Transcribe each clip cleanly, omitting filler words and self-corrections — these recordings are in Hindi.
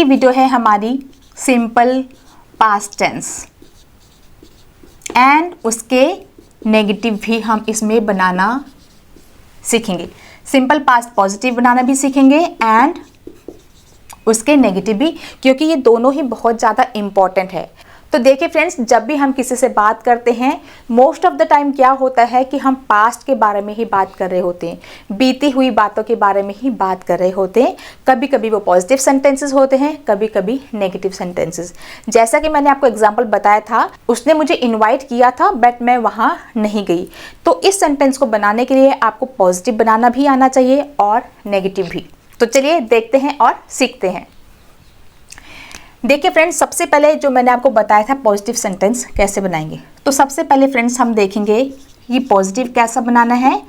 ये वीडियो है हमारी सिंपल पास्ट टेंस एंड उसके नेगेटिव भी हम इसमें बनाना सीखेंगे। सिंपल पास्ट पॉजिटिव बनाना भी सीखेंगे एंड उसके नेगेटिव भी, क्योंकि ये दोनों ही बहुत ज़्यादा इम्पॉर्टेंट है। तो देखिए फ्रेंड्स, जब भी हम किसी से बात करते हैं मोस्ट ऑफ द टाइम क्या होता है कि हम पास्ट के बारे में ही बात कर रहे होते हैं, बीती हुई बातों के बारे में ही बात कर रहे होते हैं। कभी कभी वो पॉजिटिव सेंटेंसेस होते हैं, कभी कभी नेगेटिव सेंटेंसेस। जैसा कि मैंने आपको एग्जांपल बताया था, उसने मुझे इन्वाइट किया था बट मैं वहाँ नहीं गई। तो इस सेंटेंस को बनाने के लिए आपको पॉजिटिव बनाना भी आना चाहिए और नेगेटिव भी। तो चलिए देखते हैं और सीखते हैं। देखिए फ्रेंड्स, सबसे पहले जो मैंने आपको बताया था पॉजिटिव सेंटेंस कैसे बनाएंगे, तो सबसे पहले फ्रेंड्स हम देखेंगे ये पॉजिटिव कैसा बनाना है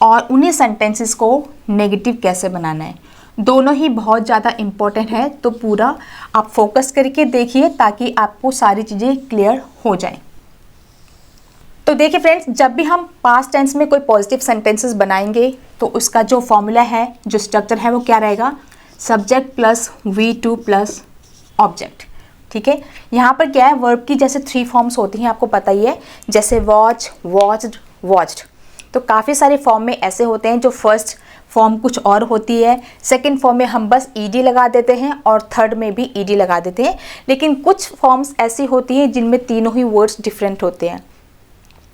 और उन्हीं सेंटेंसेस को नेगेटिव कैसे बनाना है। दोनों ही बहुत ज़्यादा इम्पोर्टेंट है, तो पूरा आप फोकस करके देखिए ताकि आपको सारी चीज़ें क्लियर हो जाएं। तो देखिए फ्रेंड्स, जब भी हम पास्ट टेंस में कोई पॉजिटिव सेंटेंसेस बनाएंगे तो उसका जो फॉर्मूला है, जो स्ट्रक्चर है, वो क्या रहेगा? Subject plus V2 plus object. ठीक है, यहाँ पर क्या है, वर्ब की जैसे 3 फॉर्म्स होती हैं, आपको पता ही है, जैसे वॉच, वॉच्ड, वॉच्ड। तो काफ़ी सारे फॉर्म में ऐसे होते हैं जो फर्स्ट फॉर्म कुछ और होती है, सेकंड फॉर्म में हम बस ईडी लगा देते हैं और थर्ड में भी ईडी लगा देते हैं। लेकिन कुछ फॉर्म्स ऐसी होती हैं जिनमें तीनों ही वर्ड्स डिफरेंट होते हैं,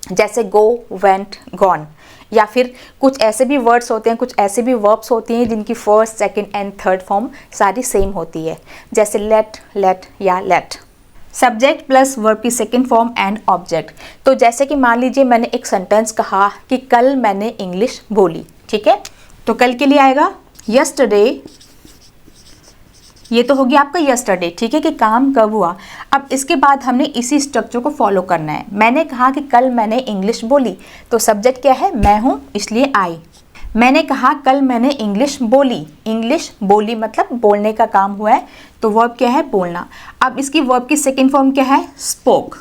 जैसे गो, वेंट, गॉन। या फिर कुछ ऐसे भी वर्ड्स होते हैं, कुछ ऐसे भी वर्ब्स होती हैं जिनकी first, second and third form सारी सेम होती है, जैसे लेट, लेट या लेट। सब्जेक्ट प्लस वर्ब की सेकंड फॉर्म एंड ऑब्जेक्ट। तो जैसे कि मान लीजिए मैंने एक सेंटेंस कहा कि कल मैंने इंग्लिश बोली। ठीक है, तो कल के लिए आएगा यस्टरडे। ये तो हो गया आपका यस्टरडे, ठीक है, कि काम कब हुआ। अब इसके बाद हमने इसी स्ट्रक्चर को फॉलो करना है। मैंने कहा कि कल मैंने इंग्लिश बोली, तो सब्जेक्ट क्या है? मैं हूँ, इसलिए आई। मैंने कहा कल मैंने इंग्लिश बोली, इंग्लिश बोली मतलब बोलने का काम हुआ है, तो वर्ब क्या है? बोलना। अब इसकी वर्ब की सेकेंड फॉर्म क्या है? स्पोक।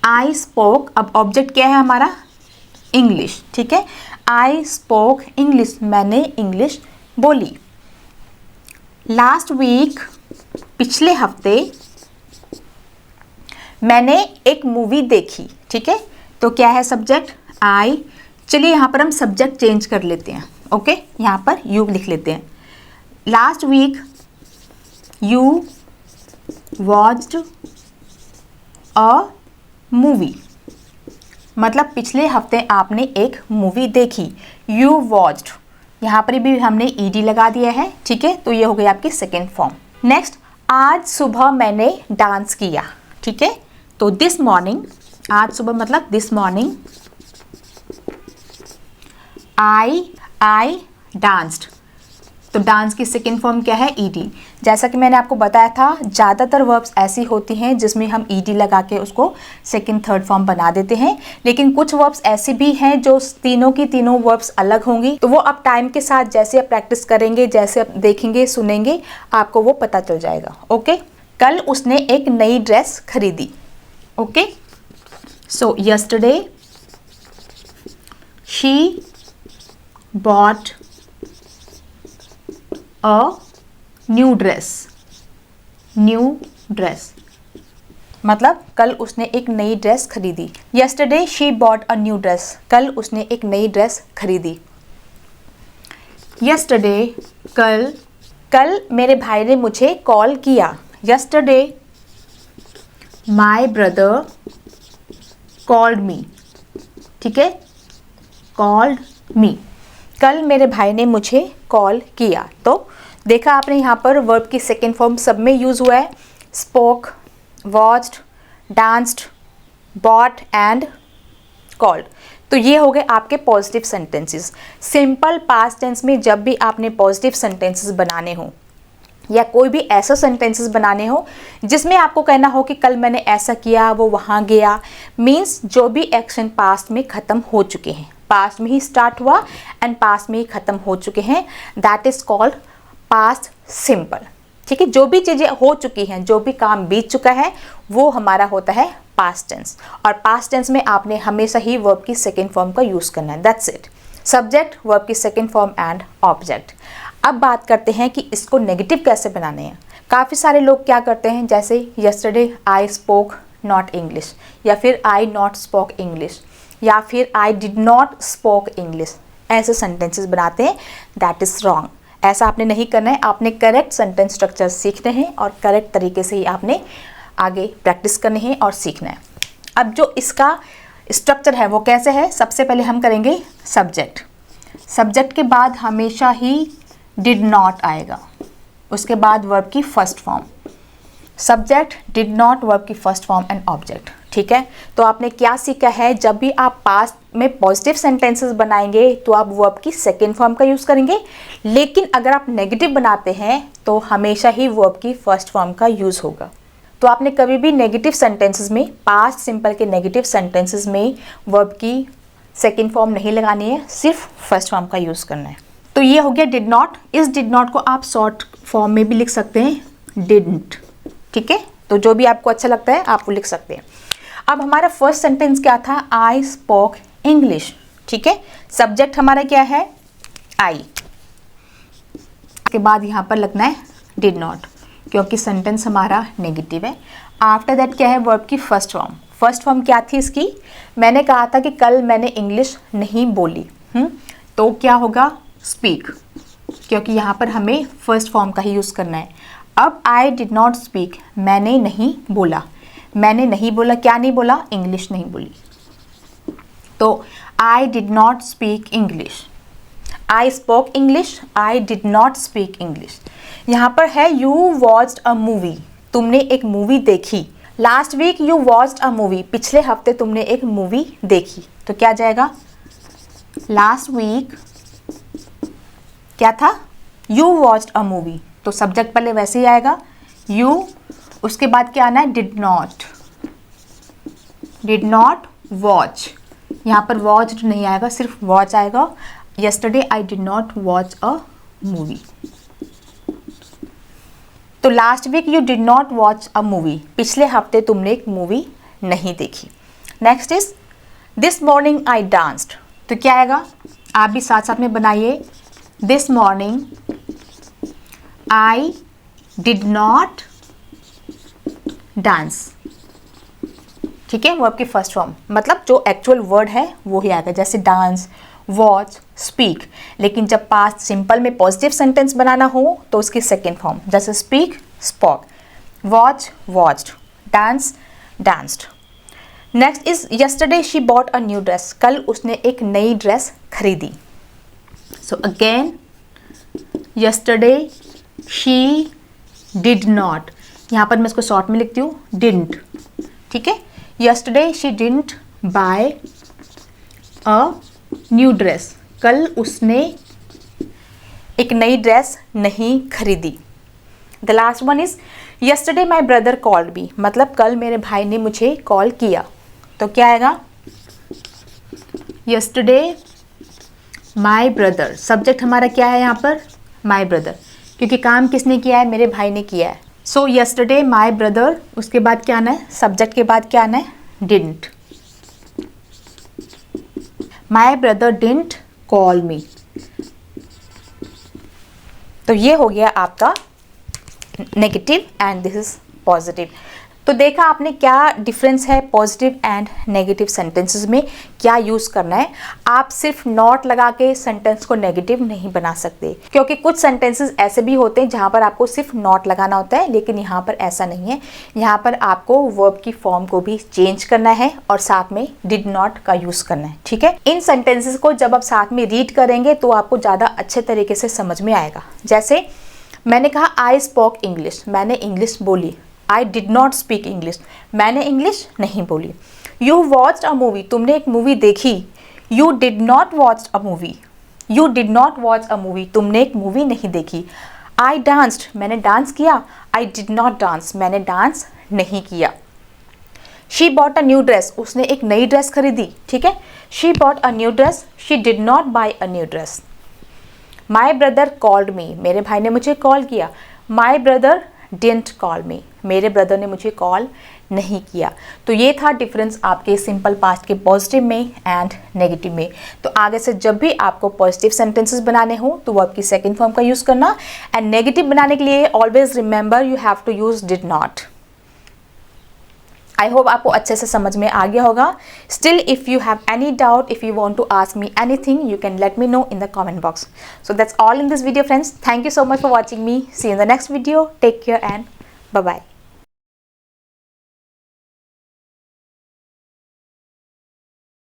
I spoke. अब ऑब्जेक्ट क्या है हमारा? इंग्लिश। ठीक है, आई स्पोक इंग्लिश, मैंने इंग्लिश बोली। लास्ट वीक, पिछले हफ्ते, मैंने एक मूवी देखी। ठीक है, तो क्या है सब्जेक्ट? आई। चलिए यहाँ पर हम सब्जेक्ट चेंज कर लेते हैं। ओके, यहाँ पर यू लिख लेते हैं। Last week you watched a movie, मतलब पिछले हफ्ते आपने एक मूवी देखी। यू वॉच्ड, यहाँ पर भी हमने ईडी लगा दिया है। ठीक है, तो ये हो गई आपकी सेकेंड फॉर्म। नेक्स्ट, आज सुबह मैंने डांस किया। ठीक है, तो दिस मॉर्निंग, आज सुबह मतलब दिस मॉर्निंग आई डांस्ड। तो डांस की सेकेंड फॉर्म क्या है? ईडी। जैसा कि मैंने आपको बताया था, ज़्यादातर वर्ब्स ऐसी होती हैं जिसमें हम ईडी लगा के उसको सेकेंड थर्ड फॉर्म बना देते हैं, लेकिन कुछ वर्ब्स ऐसी भी हैं जो तीनों की तीनों वर्ब्स अलग होंगी। तो वो आप टाइम के साथ जैसे आप प्रैक्टिस करेंगे, जैसे आप देखेंगे, सुनेंगे, आपको वो पता चल जाएगा। ओके, कल उसने एक नई ड्रेस खरीदी। Okay, so yesterday she bought a new dress. New dress मतलब कल उसने एक नई ड्रेस खरीदी। Yesterday she bought a new dress, कल उसने एक नई ड्रेस खरीदी। यस्टरडे, कल मेरे भाई ने मुझे कॉल किया। यस्टरडे माई ब्रदर कॉल्ड मी। ठीक है, कॉल्ड मी, कल मेरे भाई ने मुझे कॉल किया। तो देखा आपने यहाँ पर वर्ब की सेकेंड फॉर्म सब में यूज हुआ है, spoke, watched, danced, bought and called. तो ये हो गए आपके positive sentences. Simple past tense में जब भी आपने पॉजिटिव सेंटेंसेस बनाने हो या कोई भी ऐसा सेंटेंसेस बनाने हो जिसमें आपको कहना हो कि कल मैंने ऐसा किया, वो वहाँ गया, मीन्स जो भी एक्शन पास्ट में ख़त्म हो चुके हैं, पास्ट में ही स्टार्ट हुआ एंड पास्ट में ही ख़त्म हो चुके हैं, that is called past simple. ठीक है, जो भी चीज़ें हो चुकी हैं, जो भी काम बीत चुका है, वो हमारा होता है पास्ट टेंस। और पास्ट टेंस में आपने हमेशा ही वर्ब की सेकेंड फॉर्म का यूज़ करना है, दैट्स इट। सब्जेक्ट, वर्ब की सेकेंड फॉर्म एंड ऑब्जेक्ट। अब बात करते हैं कि इसको नेगेटिव कैसे बनाने हैं। काफ़ी सारे लोग क्या करते हैं, जैसे yesterday I spoke not English, या फिर आई नॉट स्पोक इंग्लिश, या फिर आई डिड नॉट स्पोक इंग्लिश, ऐसे सेंटेंसेस बनाते हैं। That is wrong. ऐसा आपने नहीं करना है। आपने करेक्ट सेंटेंस स्ट्रक्चर सीखने हैं और करेक्ट तरीके से ही आपने आगे प्रैक्टिस करनी है और सीखना है। अब जो इसका स्ट्रक्चर है वो कैसे है, सबसे पहले हम करेंगे सब्जेक्ट। सब्जेक्ट के बाद हमेशा ही डिड नॉट आएगा, उसके बाद वर्ब की first form. Subject, did not, verb की फर्स्ट फॉर्म एंड ऑब्जेक्ट। ठीक है, तो आपने क्या सीखा है, जब भी आप पास्ट में पॉजिटिव सेंटेंसेस बनाएंगे तो आप वर्ब की सेकेंड फॉर्म का यूज़ करेंगे, लेकिन अगर आप नेगेटिव बनाते हैं तो हमेशा ही वर्ब की फर्स्ट फॉर्म का यूज़ होगा। तो आपने कभी भी नेगेटिव सेंटेंसेस में, पास्ट सिंपल के नेगेटिव सेंटेंसेस में वर्ब की सेकेंड फॉर्म नहीं लगानी है, सिर्फ फर्स्ट फॉर्म का यूज़ करना है। तो ये हो गया डिड नॉट। इस डिड नॉट को आप शॉर्ट फॉर्म में भी लिख सकते हैं, डिडंट। ठीक है, तो जो भी आपको अच्छा लगता है आप वो लिख सकते हैं। अब हमारा फर्स्ट सेंटेंस क्या था, आई स्पोक इंग्लिश। ठीक है, सब्जेक्ट हमारा क्या है, आई। उसके बाद यहाँ पर लगना है डिड नॉट, क्योंकि सेंटेंस हमारा नेगेटिव है। आफ्टर दैट क्या है, वर्ब की फर्स्ट फॉर्म। फर्स्ट फॉर्म क्या थी इसकी, मैंने कहा था कि कल मैंने इंग्लिश नहीं बोली। तो क्या होगा, स्पीक, क्योंकि यहाँ पर हमें फर्स्ट फॉर्म का ही यूज़ करना है। अब आई डिड नॉट स्पीक, मैंने नहीं बोला। मैंने नहीं बोला, क्या नहीं बोला, इंग्लिश नहीं बोली। तो आई did not speak English. I spoke English, I did not speak English. यहाँ पर है यू वॉच्ड अ मूवी, तुमने एक मूवी देखी। Last week you watched a movie, पिछले हफ्ते तुमने एक मूवी देखी। तो क्या जाएगा, लास्ट वीक क्या था, यू वॉच्ड अ मूवी। तो सब्जेक्ट पहले वैसे ही आएगा यू, उसके बाद क्या आना है, did not. Did not watch, यहाँ पर वॉच नहीं आएगा, सिर्फ वॉच आएगा। Yesterday I did not watch a movie. तो last week you did not watch a movie, पिछले हफ्ते तुमने एक मूवी नहीं देखी। Next is this morning I danced. तो क्या आएगा, आप भी साथ साथ में बनाइए। This morning I did not dance. ठीक है, वर्ब की फर्स्ट फॉर्म, मतलब जो एक्चुअल वर्ड है वो ही आएगा, जैसे डांस, वॉच, स्पीक। लेकिन जब पास्ट सिंपल में पॉजिटिव सेंटेंस बनाना हो तो उसकी सेकेंड फॉर्म, जैसे speak, spoke, watch, watched, dance, danced. Next is yesterday she bought a new dress, कल उसने एक नई ड्रेस खरीदी। So again yesterday she did not, यहाँ पर मैं इसको शॉर्ट में लिखती हूँ, डिडंट। ठीक है, yesterday she didn't buy a new dress, कल उसने एक नई ड्रेस नहीं खरीदी। The last one is yesterday my brother called me, मतलब कल मेरे भाई ने मुझे कॉल किया। तो क्या आएगा, यस्टरडे माई ब्रदर। सब्जेक्ट हमारा क्या है यहाँ पर, माई ब्रदर, क्योंकि काम किसने किया है, मेरे भाई ने किया है। सो यस्टरडे माई ब्रदर, उसके बाद क्या आना है, सब्जेक्ट के बाद क्या आना है, didn't. My brother didn't call मी। तो ये हो गया आपका negative and this is positive. तो देखा आपने क्या डिफरेंस है पॉजिटिव एंड नेगेटिव सेंटेंसेस में, क्या यूज़ करना है। आप सिर्फ नॉट लगा के सेंटेंस को नेगेटिव नहीं बना सकते, क्योंकि कुछ सेंटेंसेस ऐसे भी होते हैं जहाँ पर आपको सिर्फ नॉट लगाना होता है, लेकिन यहाँ पर ऐसा नहीं है। यहाँ पर आपको वर्ब की फॉर्म को भी चेंज करना है और साथ में डिड नॉट का यूज़ करना है। ठीक है, इन सेंटेंसेस को जब आप साथ में रीड करेंगे तो आपको ज़्यादा अच्छे तरीके से समझ में आएगा। जैसे मैंने कहा आई स्पोक इंग्लिश, मैंने इंग्लिश बोली। आई डिड नॉट स्पीक इंग्लिश, मैंने इंग्लिश नहीं बोली। यू वॉच्ड अ मूवी, तुमने एक मूवी देखी। You did not watch a movie, you did not watch a movie, तुमने एक मूवी नहीं देखी। आई डांस्ड, मैंने डांस किया। आई डिड नॉट डांस, मैंने डांस नहीं किया। She bought a new dress, उसने एक नई ड्रेस खरीदी। ठीक है, she bought a new dress, she did not buy a new dress. My brother called me, मेरे भाई ने मुझे कॉल किया। My brother didn't call me, मेरे ब्रदर ने मुझे कॉल नहीं किया। तो ये था डिफरेंस आपके सिंपल पास्ट के पॉजिटिव में एंड नेगेटिव में। तो आगे से जब भी आपको पॉजिटिव सेंटेंसेस बनाने हो तो वो आपकी सेकंड फॉर्म का यूज़ करना, एंड नेगेटिव बनाने के लिए always remember you have to use did not. I hope आपको अच्छे से समझ में आ गया होगा। Still if you have any doubt, if you want to ask me anything, you can let me know in the comment box. So that's all in this video friends. Thank you so much for watching me. See you in the next video. Take care and bye bye.